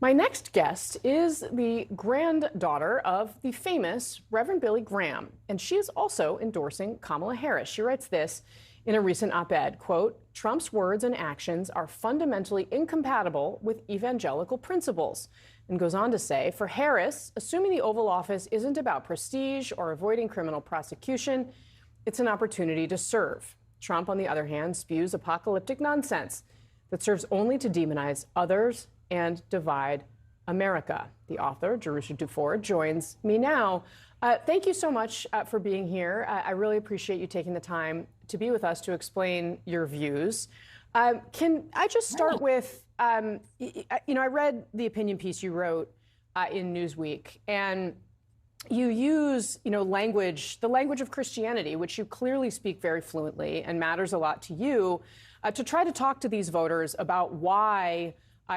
My next guest is the granddaughter of the famous Reverend Billy Graham, and she is also endorsing Kamala Harris. She writes this in a recent op-ed, quote, "Trump's words and actions are fundamentally incompatible with evangelical principles," and goes on to say, for Harris, assuming the Oval Office isn't about prestige or avoiding criminal prosecution, it's an opportunity to serve. Trump, on the other hand, spews apocalyptic nonsense that serves only to demonize others and divide America. The author, Duford, joins me now. Thank you so much for being here. I really appreciate you taking the time to be with us to explain your views. Can I just start with, I read the opinion piece you wrote in Newsweek, and you use, language, the language of Christianity, which you clearly speak very fluently and matters a lot to you, to try to talk to these voters about why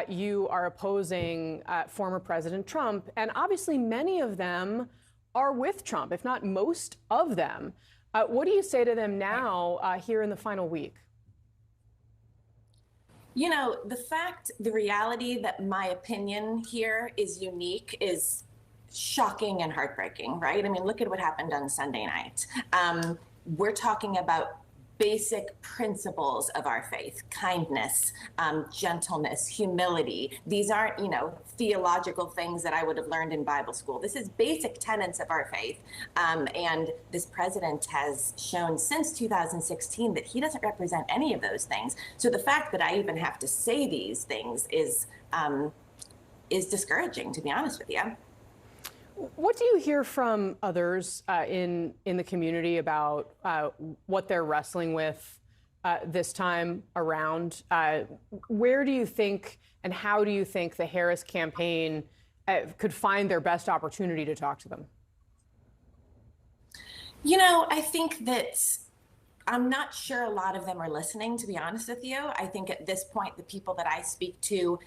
you are opposing former President Trump. And obviously, many of them are with Trump, if not most of them. What do you say to them now here in the final week? The reality that my opinion here is unique is shocking and heartbreaking, right? I mean, look at what happened on Sunday night. We're talking about basic principles of our faith: kindness, gentleness, humility. These aren't, theological things that I would have learned in Bible school. This is basic tenets of our faith. And this president has shown since 2016 that he doesn't represent any of those things. So the fact that I even have to say these things is discouraging, to be honest with you. What do you hear from others in the community about what they're wrestling with this time around? Where do you think and how do you think the Harris campaign could find their best opportunity to talk to them? I think that I'm not sure a lot of them are listening, to be honest with you. I think at this point, the people that I speak to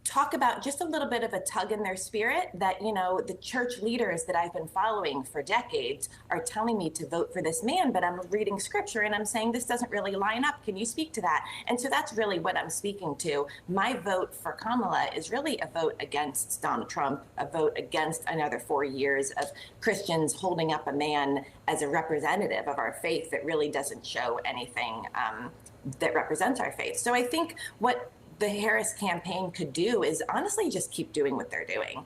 talk about just a little bit of a tug in their spirit that, the church leaders that I've been following for decades are telling me to vote for this man, but I'm reading scripture and I'm saying this doesn't really line up. Can you speak to that? And so that's really what I'm speaking to. My vote for Kamala is really a vote against Donald Trump, a vote against another 4 years of Christians holding up a man as a representative of our faith that really doesn't show anything that represents our faith. So I think what the Harris campaign could do is honestly just keep doing what they're doing.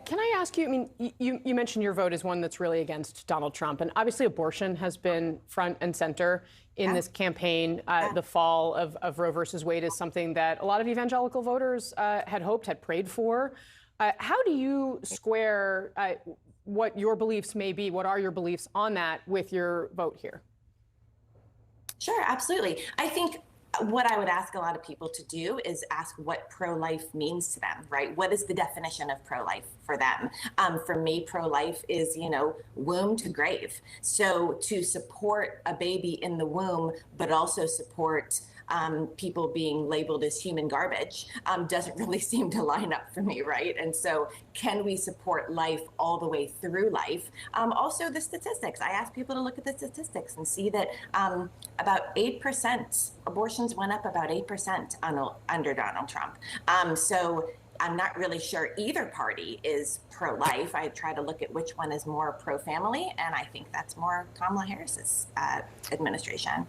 Can I ask you, I mean, you mentioned your vote is one that's really against Donald Trump, and obviously abortion has been front and center in this campaign. The fall of Roe versus Wade is something that a lot of evangelical voters had hoped, had prayed for. How do you square what your beliefs may be, what are your beliefs on that with your vote here? Sure, absolutely. I think what I would ask a lot of people to do is ask what pro-life means to them, right? What is the definition of pro-life for them? For me, pro-life is, womb to grave. So to support a baby in the womb, but also support people being labeled as human garbage doesn't really seem to line up for me, right? And so can we support life all the way through life? Also the statistics. I ask people to look at the statistics and see that about 8%, abortions went up about 8% under Donald Trump. So I'm not really sure either party is pro-life. I try to look at which one is more pro-family, and I think that's more Kamala Harris's administration.